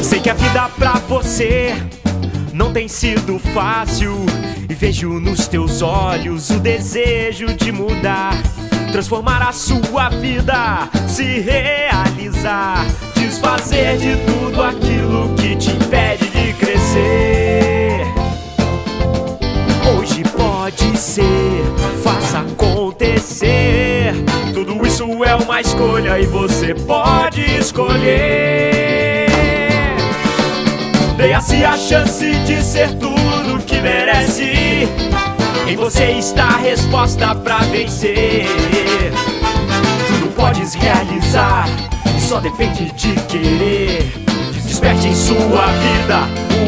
Sei que a vida pra você não tem sido fácil, e vejo nos teus olhos o desejo de mudar, transformar a sua vida, se realizar, desfazer de tudo aquilo que te impede de crescer. Hoje pode ser, faça acontecer. Tudo isso é uma escolha e você pode escolher. Dê-se a chance de ser tudo que merece. Em você está a resposta pra vencer. Tudo podes realizar e só depende de querer. Desperte em sua vida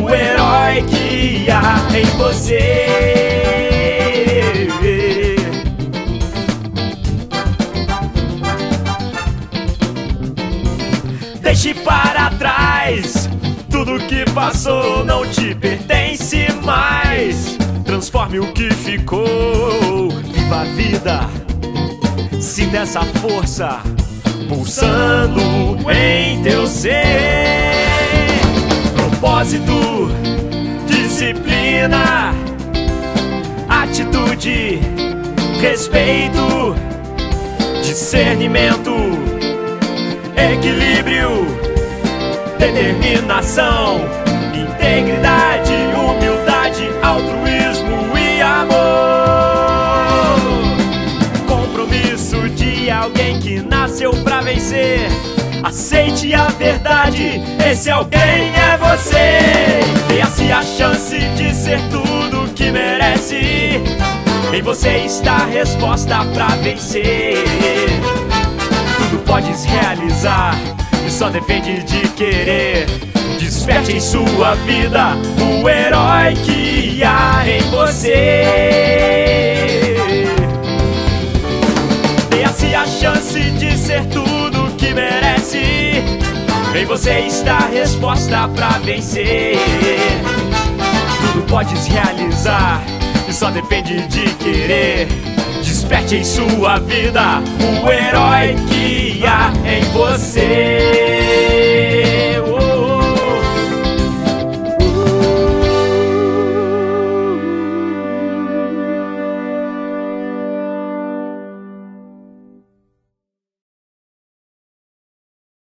o herói que há em você. Deixe para trás tudo que passou, não te pertence mais. Transforme o que ficou, viva a vida. Sinta essa força pulsando em teu ser. Propósito, disciplina, atitude, respeito, discernimento, equilíbrio, determinação, integridade, humildade, altruísmo e amor. Compromisso de alguém que nasceu pra vencer. Aceite a verdade, esse alguém é você. Dê-se a chance de ser tudo que merece. Em você está a resposta pra vencer. Tudo podes realizar e só depende de querer. Desperte em sua vida o herói que há em você. Dê-se a chance de ser tudo que merece. Em você está a resposta pra vencer. Tudo podes realizar e só depende de querer. Desperte em sua vida o herói que há em você.